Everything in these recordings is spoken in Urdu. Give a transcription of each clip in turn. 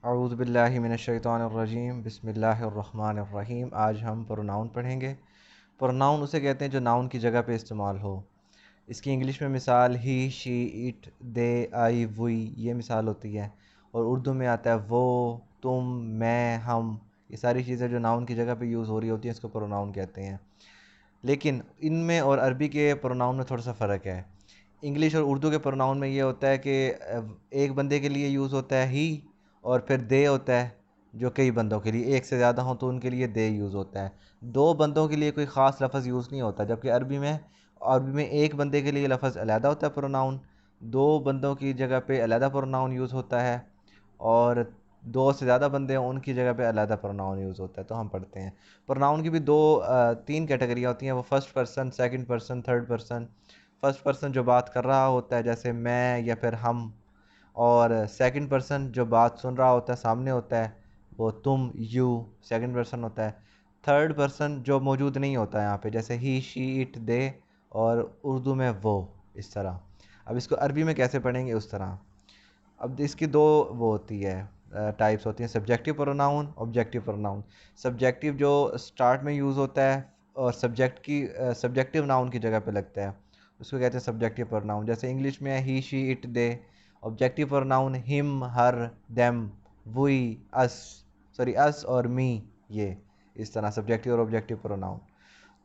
اعوذ باللہ من الشیطان الرجیم بسم اللہ الرحمن الرحیم۔ آج ہم پروناؤن پڑھیں گے۔ پروناؤن اسے کہتے ہیں جو ناؤن کی جگہ پہ استعمال ہو۔ اس کی انگلش میں مثال ہی، شی، اٹ، دے، آئی، وی، یہ مثال ہوتی ہے، اور اردو میں آتا ہے وہ، تم، میں، ہم۔ یہ ساری چیزیں جو ناؤن کی جگہ پہ یوز ہو رہی ہوتی ہیں اس کو پروناؤن کہتے ہیں۔ لیکن ان میں اور عربی کے پروناؤن میں تھوڑا سا فرق ہے۔ انگلش اور اردو کے پروناؤن میں یہ ہوتا ہے کہ ایک بندے کے لیے یوز ہوتا ہے ہی، اور پھر دے ہوتا ہے جو کئی بندوں کے لیے، ایک سے زیادہ ہوں تو ان کے لیے دے یوز ہوتا ہے۔ دو بندوں کے لیے کوئی خاص لفظ یوز نہیں ہوتا، جبکہ عربی میں ایک بندے کے لیے لفظ علیحدہ ہوتا ہے پروناؤن، دو بندوں کی جگہ پہ علیحدہ پروناؤن یوز ہوتا ہے، اور دو سے زیادہ بندے ہیں ان کی جگہ پہ علیحدہ پروناؤن یوز ہوتا ہے۔ تو ہم پڑھتے ہیں پروناؤن کی بھی تین کیٹیگریاں ہوتی ہیں، وہ first person, second person, third person. First person جو بات کر رہا ہوتا ہے جیسے میں یا پھر ہم، اور سیکنڈ پرسن جو بات سن رہا ہوتا ہے، سامنے ہوتا ہے، وہ تم، یو، سیکنڈ پرسن ہوتا ہے۔ تھرڈ پرسن جو موجود نہیں ہوتا ہے یہاں پہ، جیسے ہی، شی، اٹ، دے، اور اردو میں وہ، اس طرح۔ اب اس کو عربی میں کیسے پڑھیں گے اس طرح۔ اب اس کی دو وہ ہوتی ہے، ٹائپس ہوتی ہیں، subjective pronoun, objective pronoun. Subjective جو سٹارٹ میں یوز ہوتا ہے اور سبجیکٹیو ناؤن کی جگہ پہ لگتا ہے، اس کو کہتے ہیں سبجیکٹیو پروناؤن۔ جیسے انگلش میں ہی، شی، اٹ، دے۔ آبجیکٹیو پروناؤن ہم، ہر، دیم، وی، اس اور می، یہ اس طرح سبجیکٹیو اور آبجیکٹیو پروناؤن۔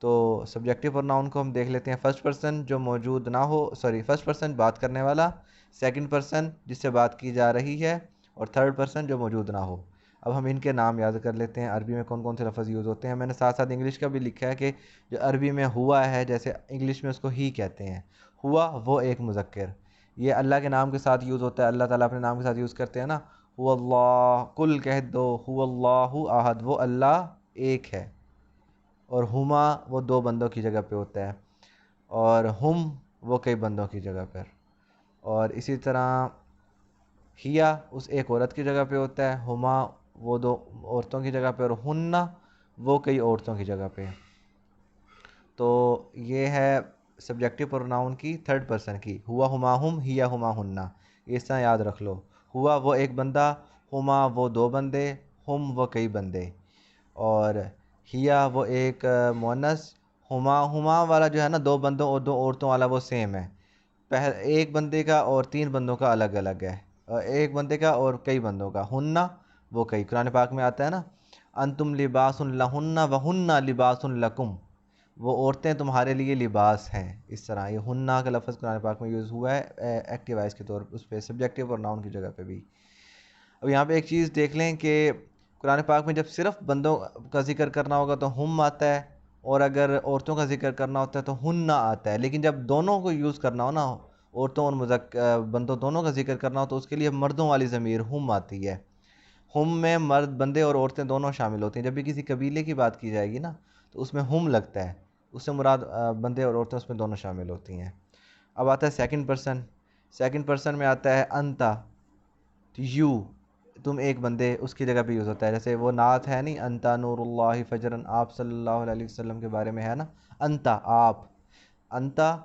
تو سبجیکٹیو پروناؤن کو ہم دیکھ لیتے ہیں۔ فرسٹ پرسن جو موجود نہ ہو، فرسٹ پرسن بات کرنے والا، سیکنڈ پرسن جس سے بات کی جا رہی ہے، اور تھرڈ پرسن جو موجود نہ ہو۔ اب ہم ان کے نام یاد کر لیتے ہیں، عربی میں کون کون سے لفظ یوز ہوتے ہیں۔ میں نے ساتھ ساتھ انگلش کا بھی لکھا ہے کہ جو عربی میں ہوا ہے، جیسے انگلش میں اس کو ہی کہتے ہیں۔ ہوا وہ ایک مذکر، یہ اللہ کے نام کے ساتھ یوز ہوتا ہے، اللہ تعالیٰ اپنے نام کے ساتھ یوز کرتے ہیں نا۔ هو اللہ، کل کہہ دو، هو اللہ احد، وہ اللہ ایک ہے۔ اور ہما وہ دو بندوں کی جگہ پہ ہوتا ہے، اور ہم وہ کئی بندوں کی جگہ پر۔ اور اسی طرح ہیا اس ایک عورت کی جگہ پہ ہوتا ہے، ہما وہ دو عورتوں کی جگہ پہ، اور ہننا وہ کئی عورتوں کی جگہ پہ۔ تو یہ ہے سبجیکٹیو پروناؤن کی تھرڈ پرسن کی، ہوا ہما ہم، ہیا ہما ہننا، اس طرح یاد رکھ لو۔ ہوا وہ ایک بندہ، ہما وہ دو بندے، ہم وہ کئی بندے، اور ہیا وہ ایک مؤنث، ہما والا جو ہے نا، دو بندوں اور دو عورتوں والا، وہ سیم ہے۔ ایک بندے کا اور تین بندوں کا الگ الگ ہے، اور ایک بندے کا اور کئی بندوں کا۔ ہننا وہ کئی، قرآن پاک میں آتا ہے نا، انتم لباس لہن وہن لباس لکم، وہ عورتیں تمہارے لیے لباس ہیں۔ اس طرح یہ ہننا کا لفظ قرآن پاک میں یوز ہوا ہے ایکٹیو وائس کے طور پر، اس پہ سبجیکٹیو اور ناؤن کی جگہ پہ بھی۔ اب یہاں پہ ایک چیز دیکھ لیں کہ قرآن پاک میں جب صرف بندوں کا ذکر کرنا ہوگا تو ہم آتا ہے، اور اگر عورتوں کا ذکر کرنا ہوتا ہے تو ہننا آتا ہے۔ لیکن جب دونوں کو یوز کرنا ہو نا، عورتوں اور بندوں دونوں کا ذکر کرنا ہو، تو اس کے لیے مردوں والی ضمیر ہم آتی ہے۔ ہم میں مرد، بندے اور عورتیں دونوں شامل ہوتی ہیں۔ جب بھی کسی قبیلے کی بات کی جائے گی نا، تو اس میں ہم لگتا ہے، اس سے مراد بندے اور عورتیں اس میں دونوں شامل ہوتی ہیں۔ اب آتا ہے سیکنڈ پرسن۔ سیکنڈ پرسن میں آتا ہے انتا، یو، تم ایک بندے، اس کی جگہ پہ یوز ہوتا ہے۔ جیسے وہ نعت ہے نہیں، انتا نور اللہ فجرن، آپ صلی اللہ علیہ وسلم کے بارے میں ہے نا، انتا آپ، انتا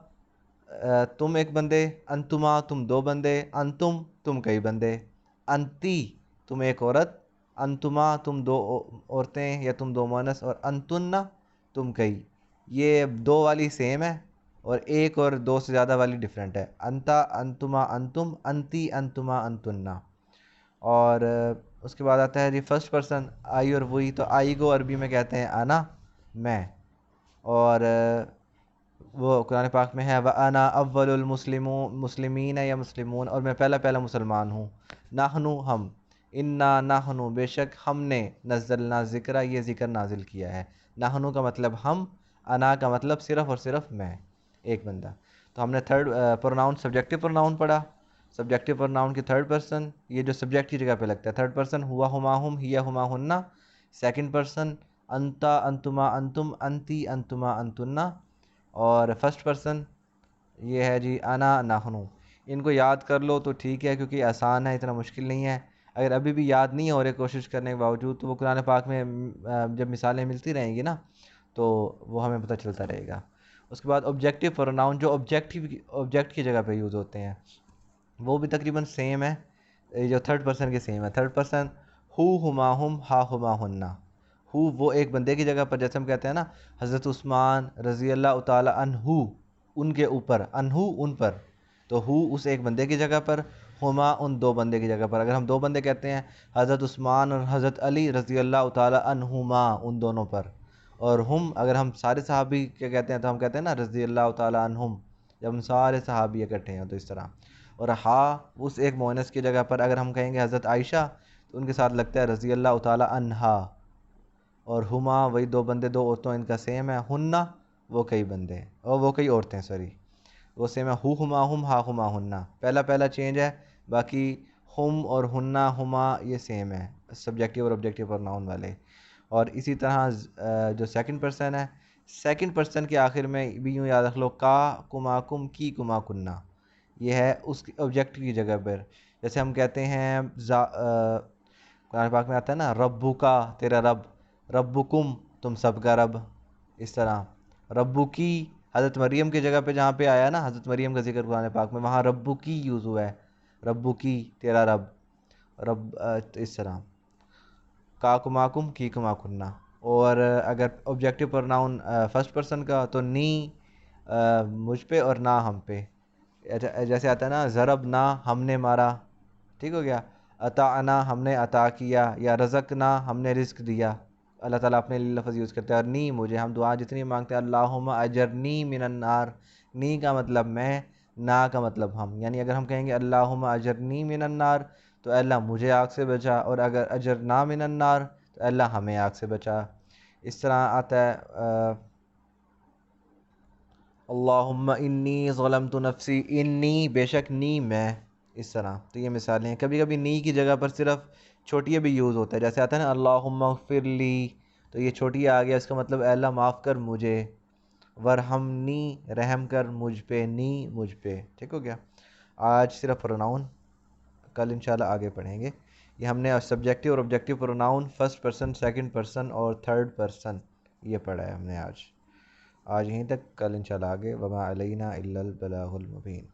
تم ایک بندے، انتما تم دو بندے، انتم تم کئی بندے، انتی تم ایک عورت، انتما تم دو عورتیں یا تم دو مؤنث، اور انتن تم کئی۔ یہ دو والی سیم ہے، اور ایک اور دو سے زیادہ والی ڈیفرنٹ ہے، انتا، انتما، انتم، انتی، انتما، انتنہ۔ اور اس کے بعد آتا ہے جی فرسٹ پرسن، آئی اور وہی، تو آئی کو عربی میں کہتے ہیں انا، میں، اور وہ قرآن پاک میں ہے وَأَنَا أَوَّلُ الْمُسْلِمِينَ یا مسلمون، اور میں پہلا مسلمان ہوں۔ نحنو ہم، انا نحنو بے شک ہم نے، نزلنا ذکر یہ ذکر نازل کیا ہے۔ نحنو کا مطلب ہم، انا کا مطلب صرف اور صرف میں، ایک بندہ۔ تو ہم نے تھرڈ پروناؤن سبجیکٹیو پروناؤن پڑھا۔ سبجیکٹیو پروناؤن کی تھرڈ پرسن، یہ جو سبجیکٹ کی جگہ پہ لگتا ہے، تھرڈ پرسن ہوا ہما ہم، ہیا ہما ہننا۔ سیکنڈ پرسن انتا، انتما، انتم، انتی، انتما، انتنہ۔ اور فرسٹ پرسن یہ ہے جی انا، نحنو۔ ان کو یاد کر لو تو ٹھیک ہے، کیونکہ آسان ہے، اتنا مشکل نہیں ہے۔ اگر ابھی بھی یاد نہیں ہو رہے کوشش کرنے کے باوجود، تو وہ قرآن پاک میں جب مثالیں ملتی رہیں گی نا، تو وہ ہمیں پتہ چلتا رہے گا۔ اس کے بعد آبجیکٹیو پروناؤن جو آبجیکٹ کی جگہ پہ یوز ہوتے ہیں، وہ بھی تقریباً سیم ہے، جو تھرڈ پرسن کے سیم ہے۔ تھرڈ پرسن ہو ہما ہم ہا ہما ہننا. ہو وہ ایک بندے کی جگہ پر، جیسے ہم کہتے ہیں نا حضرت عثمان رضی اللہ تعالی عنہ، ان کے اوپر، انہو ان پر، تو ہو اس ایک بندے کی جگہ پر، ہما ان دو بندے کی جگہ پر. اگر ہم دو بندے کہتے ہیں حضرت عثمان اور حضرت علی رضی اللہ تعالی عنہما، ان دونوں پر. اور ہم اگر ہم سارے صحابی کیا کہتے ہیں تو ہم کہتے ہیں نا رضی اللہ تعالی عنہم، جب ہم سارے صحابی اکٹھے ہیں تو اس طرح. اور ہا اس ایک مؤنث کی جگہ پر اگر ہم کہیں گے حضرت عائشہ تو ان کے ساتھ لگتا ہے رضی اللہ تعالی عنہا. اور ہما وہی دو بندے، دو عورتوں ان کا سیم ہے. ہننا وہ کئی بندے اور وہ کئی عورتیں، سوری وہ سیم ہے. ہو ہما ہم ہا ہما ہننا، پہلا چینج ہے، باقی ہم اور ہننا ہما یہ سیم ہے سبجیکٹیو اور آبجیکٹیو پروناؤن والے. اور اسی طرح جو سیکنڈ پرسن ہے، سیکنڈ پرسن کے آخر میں بھی یوں یاد رکھ لو کا کما کم کی کما کننا، یہ ہے اس آبجیکٹ کی جگہ پر. جیسے ہم کہتے ہیں قرآن پاک میں آتا ہے نا ربو کا تیرا رب، ربکم تم سب کا رب. اس طرح ربو کی حضرت مریم کی جگہ پہ جہاں پہ آیا نا حضرت مریم کا ذکر قرآن پاک میں، وہاں ربو کی یوز ہوا ہے، ربو کی تیرا رب، رب اس طرح کا کماکم کی کما کننا. اور اگر آبجیکٹیو پروناؤن فرسٹ پرسن کا تو نی مجھ پہ اور نہ ہم پہ. جیسے آتا ہے نا ضرب نہ ہم نے مارا، ٹھیک ہو گیا. عطانا ہم نے عطا کیا، یا رزقنا ہم نے رزق دیا. اللہ تعالیٰ اپنے لیے لفظ یوز کرتا ہے. اور نی مجھے، ہم دعا جتنی مانگتے ہیں اللہم اجرنی من النار، نی کا مطلب میں، نا کا مطلب ہم. یعنی اگر ہم کہیں گے اللہم اجرنی من النار تو اے اللہ مجھے آگ سے بچا، اور اگر اجرنا من النار تو اے اللہ ہمیں آگ سے بچا. اس طرح آتا ہے اللہم انی ظلمت نفسی، انی بے شک، نی میں. اس طرح تو یہ مثالیں ہیں. کبھی کبھی نی کی جگہ پر صرف چھوٹی بھی یوز ہوتا ہے، جیسے آتا ہے نا اللہم اغفر لی، تو یہ چھوٹی آ گیا، اس کا مطلب اے اللہ معاف کر مجھے. ورحمنی رحم کر مجھ پہ، نی مجھ پہ. ٹھیک ہو گیا. آج صرف پروناؤن، کل انشاءاللہ آگے پڑھیں گے. یہ ہم نے سبجیکٹیو اور objective pronoun first person, second person اور تھرڈ پرسن یہ پڑھا ہے ہم نے آج. آج یہیں تک، کل انشاءاللہ آگے. وما علینا الا البلاغ المبین.